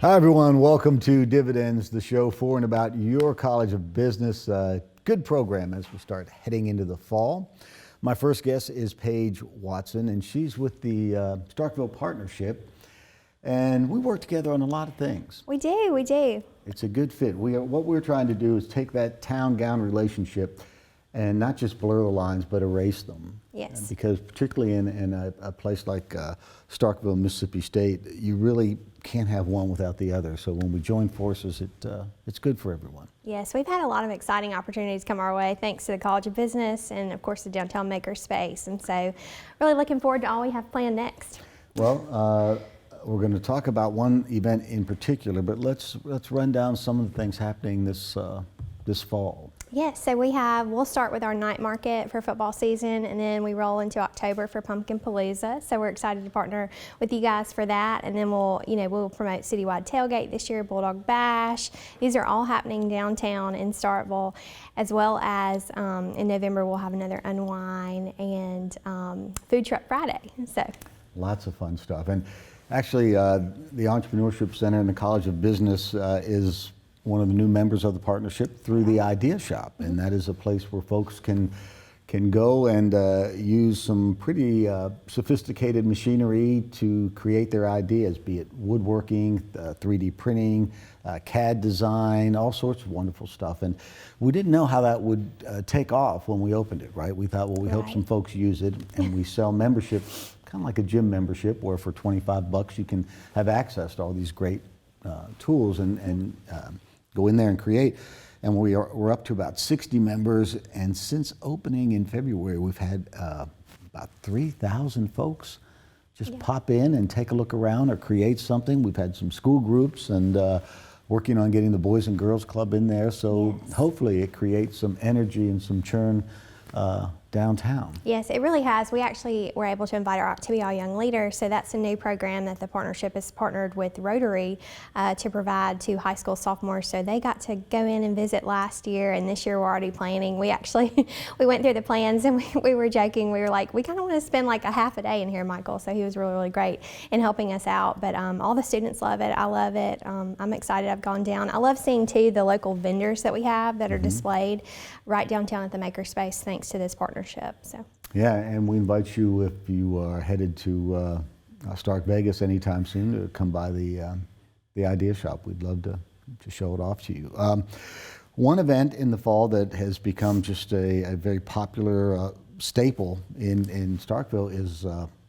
Hi, everyone. Welcome to Dividends, the show for and about your College of Business. Good program as we start heading into the fall. My first guest is Paige Watson, and she's with the Starkville Partnership. And we work together on a lot of things. We do. It's a good fit. What we're trying to do is take that town-gown relationship and not just blur the lines, but erase them. Yes. Because particularly in a place like Starkville, Mississippi State, you really can't have one without the other. So when we join forces, it's good for everyone. Yes, we've had a lot of exciting opportunities come our way thanks to the College of Business and of course the Downtown Makerspace. And so really looking forward to all we have planned next. Well, we're going to talk about one event in particular, but let's run down some of the things happening this fall. Yes, so we'll start with our night market for football season, and then we roll into October for Pumpkin Palooza. So we're excited to partner with you guys for that, and then we'll promote citywide tailgate this year, Bulldog Bash. These are all happening downtown in Starkville, as well as in November we'll have another Unwind and Food Truck Friday. So lots of fun stuff, and actually the Entrepreneurship Center and the College of Business is one of the new members of the partnership through the Idea Shop, and that is a place where folks can go and use some pretty sophisticated machinery to create their ideas, be it woodworking, 3D printing, CAD design, all sorts of wonderful stuff. And we didn't know how that would take off when we opened it, right? We thought, well, we hope some folks use it, and we sell membership, kind of like a gym membership, where for $25 you can have access to all these great tools and go in there and create. And we're up to about 60 members, and since opening in February, we've had about 3,000 folks just pop in and take a look around or create something. We've had some school groups and working on getting the Boys and Girls Club in there, so hopefully it creates some energy and some churn downtown. Yes, it really has. We actually were able to invite our To Be All Young Leaders, so that's a new program that the partnership has partnered with Rotary to provide to high school sophomores. So they got to go in and visit last year, and this year we're already planning. We actually, we went through the plans, and we were joking. We were like, we kind of want to spend like a half a day in here, Michael. So he was really, really great in helping us out. But all the students love it. I love it. I'm excited I've gone down. I love seeing too the local vendors that we have that are displayed right downtown at the Makerspace thanks to this partnership. So. Yeah, and we invite you, if you are headed to Stark Vegas anytime soon, to come by the Idea Shop. We'd love to show it off to you. One event in the fall that has become just a very popular staple in Starkville is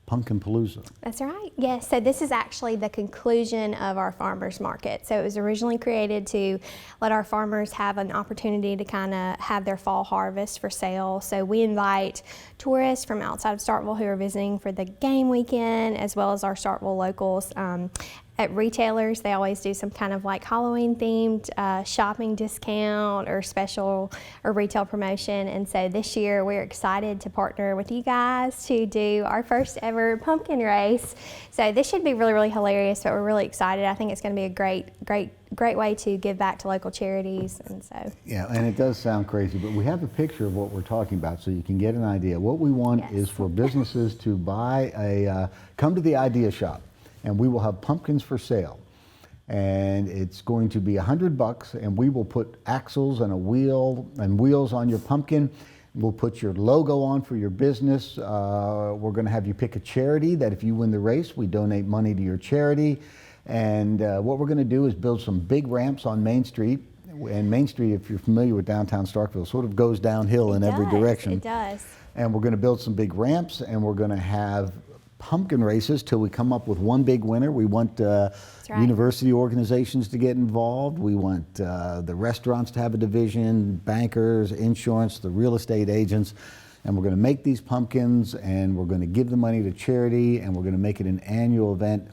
Pumpkin Palooza. That's right. Yes. So this is actually the conclusion of our farmers market. So it was originally created to let our farmers have an opportunity to kind of have their fall harvest for sale. So we invite tourists from outside of Starkville who are visiting for the game weekend, as well as our Starkville locals. At retailers, they always do some kind of like Halloween themed shopping discount or special or retail promotion. And so this year we're excited to partner with you guys to do our first ever pumpkin race. So this should be really, really hilarious, but we're really excited. I think it's going to be a great way to give back to local charities. And so yeah, and it does sound crazy, but we have a picture of what we're talking about so you can get an idea. What we want is for businesses to buy come to the Idea Shop, and we will have pumpkins for sale. And it's going to be $100, and we will put axles and a wheel and wheels on your pumpkin. We'll put your logo on for your business. We're going to have you pick a charity that if you win the race, we donate money to your charity. And what we're going to do is build some big ramps on Main Street. And Main Street, if you're familiar with downtown Starkville, sort of goes downhill in every direction. It does. And we're going to build some big ramps, and we're going to have pumpkin races till we come up with one big winner. We want university organizations to get involved. We want the restaurants to have a division, bankers, insurance, the real estate agents. And we're going to make these pumpkins, and we're going to give the money to charity, and we're going to make it an annual event.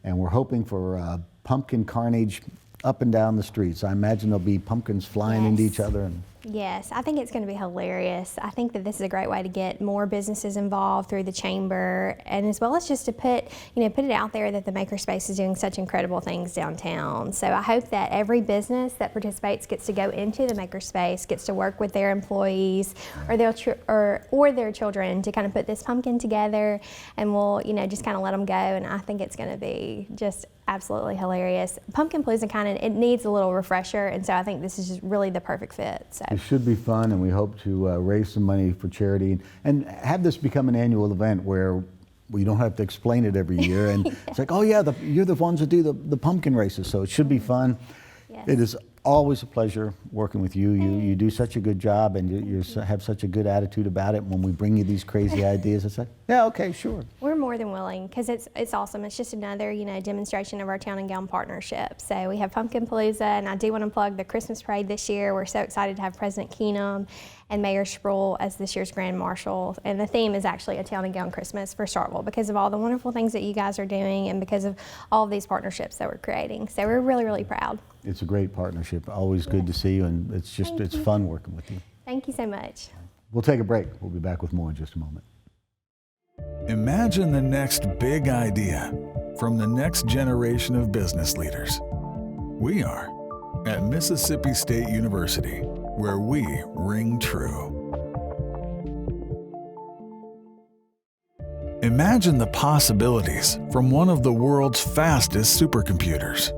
And we're hoping for pumpkin carnage up and down the streets. I imagine there'll be pumpkins flying into each other. And Yes, I think it's going to be hilarious. I think that this is a great way to get more businesses involved through the chamber, and as well as just to put it out there that the Makerspace is doing such incredible things downtown. So I hope that every business that participates gets to go into the Makerspace, gets to work with their employees or their children to kind of put this pumpkin together, and we'll just kind of let them go. And I think it's going to be just absolutely hilarious. Pumpkin Palooza it needs a little refresher, and so I think this is just really the perfect fit. So it should be fun, and we hope to raise some money for charity and have this become an annual event where we don't have to explain it every year. And it's like, oh yeah, you're the ones that do the pumpkin races, so it should be fun. Yes. It is always a pleasure working with you. You do such a good job, and you have such a good attitude about it. When we bring you these crazy ideas, it's like, yeah, okay, sure. We're more than willing, because it's awesome. It's just another demonstration of our Town and Gown partnership. So we have Pumpkin Palooza, and I do want to plug the Christmas parade this year. We're so excited to have President Keenum and Mayor Sproul as this year's Grand Marshal. And the theme is actually a Town and Gown Christmas for Starkville, because of all the wonderful things that you guys are doing and because of all of these partnerships that we're creating. So we're really, really proud. It's a great partnership. Always good to see you, and it's fun working with you. Thank you so much. We'll take a break. We'll be back with more in just a moment. Imagine the next big idea from the next generation of business leaders. We are at Mississippi State University, where we ring true. Imagine the possibilities from one of the world's fastest supercomputers.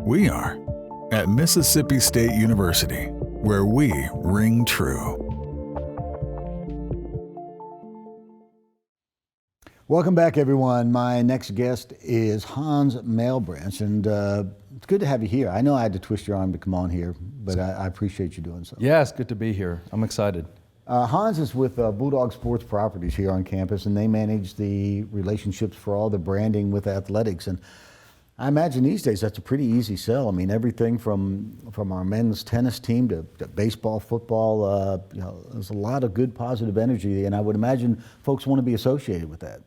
We are at Mississippi State University, where we ring true. Welcome back, everyone. My next guest is Hans Mailbranch, and it's good to have you here. I know I had to twist your arm to come on here, but I appreciate you doing so. Yeah, it's good to be here. I'm excited. Hans is with Bulldog Sports Properties here on campus, and they manage the relationships for all the branding with athletics. And I imagine these days that's a pretty easy sell. I mean, everything from our men's tennis team to baseball, football, there's a lot of good positive energy, and I would imagine folks want to be associated with that.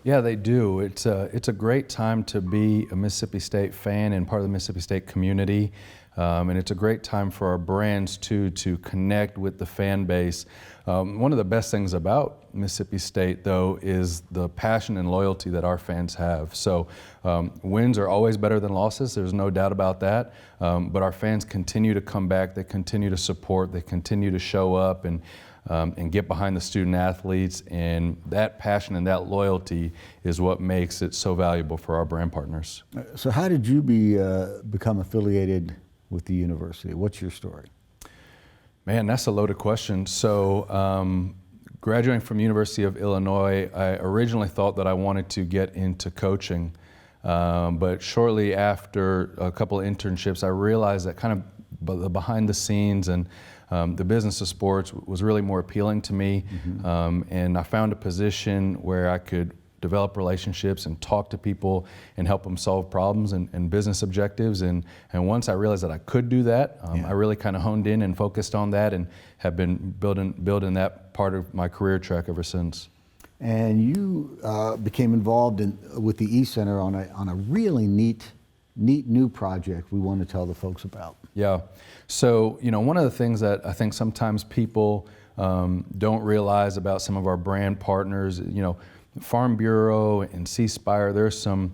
Yeah, they do. It's a great time to be a Mississippi State fan and part of the Mississippi State community. And it's a great time for our brands too to connect with the fan base. One of the best things about Mississippi State, though, is the passion and loyalty that our fans have. So wins are always better than losses. There's no doubt about that. But our fans continue to come back. They continue to support. They continue to show up and get behind the student athletes, and that passion and that loyalty is what makes it so valuable for our brand partners. So how did you become affiliated with the university? What's your story? Man, that's a loaded question. So graduating from University of Illinois, I originally thought that I wanted to get into coaching, but shortly after a couple of internships, I realized that kind of the behind the scenes and the business of sports was really more appealing to me. And I found a position where I could develop relationships and talk to people and help them solve problems and business objectives. And once I realized that I could do that, I really kind of honed in and focused on that and have been building that part of my career track ever since. And you became involved with the E-Center on a really neat new project we want to tell the folks about. Yeah. So, one of the things that I think sometimes people don't realize about some of our brand partners, Farm Bureau and C-Spire, there's some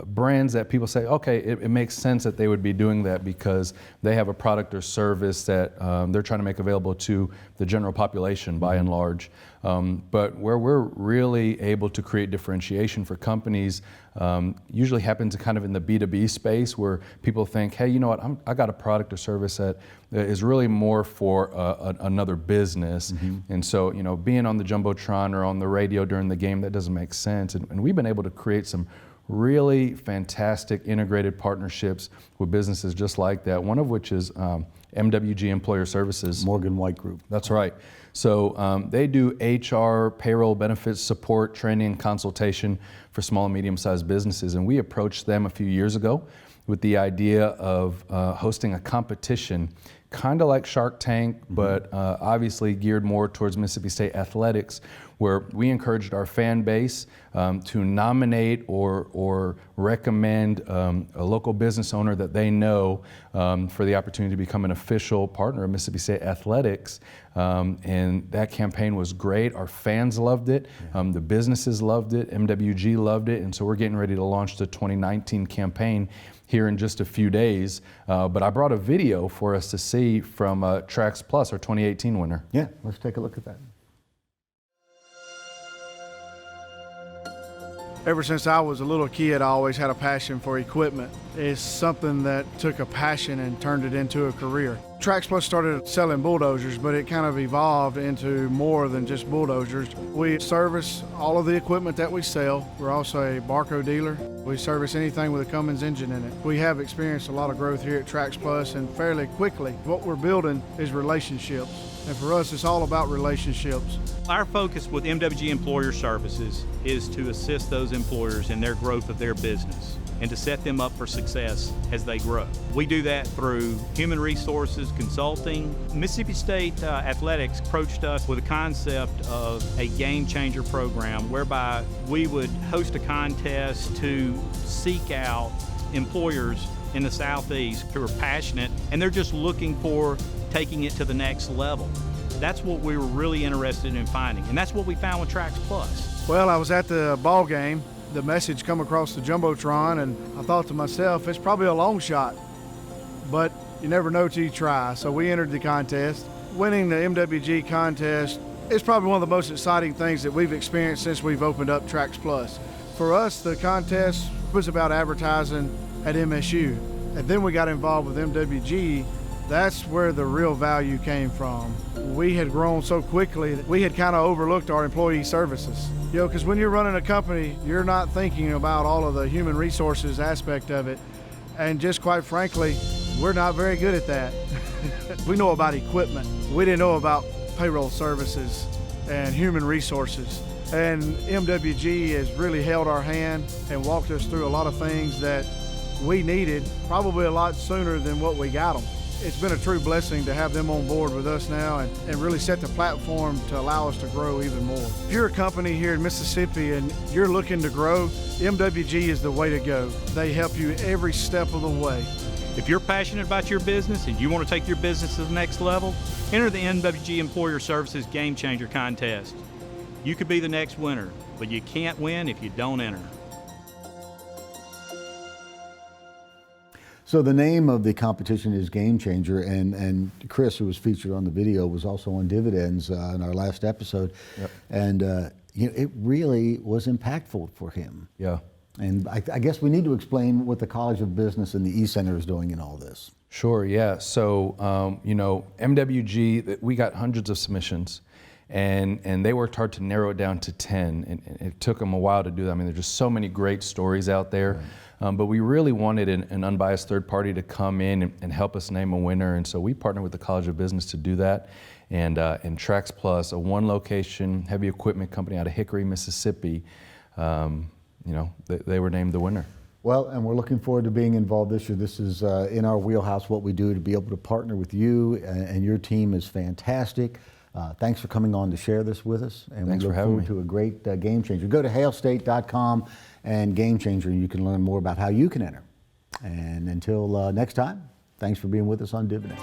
brands that people say, okay, it makes sense that they would be doing that because they have a product or service that they're trying to make available to the general population by and large. But where we're really able to create differentiation for companies usually happens kind of in the B2B space where people think, hey, you know what, I got a product or service that is really more for another business. And so, being on the Jumbotron or on the radio during the game, that doesn't make sense. And we've been able to create some really fantastic integrated partnerships with businesses just like that, one of which is MWG Employer Services. Morgan White Group. That's right. So they do HR, payroll, benefits, support, training, and consultation for small and medium-sized businesses. And we approached them a few years ago with the idea of hosting a competition kind of like Shark Tank, but obviously geared more towards Mississippi State athletics, where we encouraged our fan base to nominate or recommend a local business owner that they know for the opportunity to become an official partner of Mississippi State athletics. And that campaign was great. Our fans loved it. The businesses loved it. MWG loved it. And so we're getting ready to launch the 2019 campaign here in just a few days. But I brought a video for us to see from Trax Plus, our 2018 winner. Yeah, let's take a look at that. Ever since I was a little kid, I always had a passion for equipment. It's something that took a passion and turned it into a career. Trax Plus started selling bulldozers, but it kind of evolved into more than just bulldozers. We service all of the equipment that we sell. We're also a Barco dealer. We service anything with a Cummins engine in it. We have experienced a lot of growth here at Trax Plus, and fairly quickly. What we're building is relationships. And for us, it's all about relationships. Our focus with MWG Employer Services is to assist those employers in their growth of their business and to set them up for success as they grow. We do that through human resources, consulting. Mississippi State Athletics approached us with a concept of a game changer program whereby we would host a contest to seek out employers in the Southeast who are passionate and they're just looking for taking it to the next level. That's what we were really interested in finding, and that's what we found with Trax Plus. Well, I was at the ball game. The message come across the Jumbotron, and I thought to myself, it's probably a long shot, but you never know till you try. So we entered the contest. Winning the MWG contest is probably one of the most exciting things that we've experienced since we've opened up Trax Plus. For us, the contest was about advertising at MSU, and then we got involved with MWG. That's where the real value came from. We had grown so quickly that we had kind of overlooked our employee services. You know, because when you're running a company, you're not thinking about all of the human resources aspect of it. And just quite frankly, we're not very good at that. We know about equipment. We didn't know about payroll services and human resources. And MWG has really held our hand and walked us through a lot of things that we needed, probably a lot sooner than what we got them. It's been a true blessing to have them on board with us now and really set the platform to allow us to grow even more. If you're a company here in Mississippi and you're looking to grow, MWG is the way to go. They help you every step of the way. If you're passionate about your business and you want to take your business to the next level, enter the MWG Employer Services Game Changer Contest. You could be the next winner, but you can't win if you don't enter. So the name of the competition is Game Changer, and Chris, who was featured on the video, was also on Dividends in our last episode. Yep. And you know, it really was impactful for him. Yeah. And I guess we need to explain what the College of Business and the E-Center is doing in all this. Sure, yeah. So, you know, MWG, we got hundreds of submissions, and they worked hard to narrow it down to 10, and it took them a while to do that. I mean, there's just so many great stories out there. Right. But we really wanted an unbiased third party to come in and help us name a winner, and so we partnered with the College of Business to do that. And Trax Plus, a one-location heavy equipment company out of Hickory, Mississippi, you know, they were named the winner. Well, and we're looking forward to being involved this year. This is in our wheelhouse, what we do. To be able to partner with you and your team is fantastic. Thanks for coming on to share this with us. And Thanks we for look having forward me. to a great Game Changer. Go to hailstate.com and Game Changer, and you can learn more about how you can enter. And until next time, thanks for being with us on Dividends.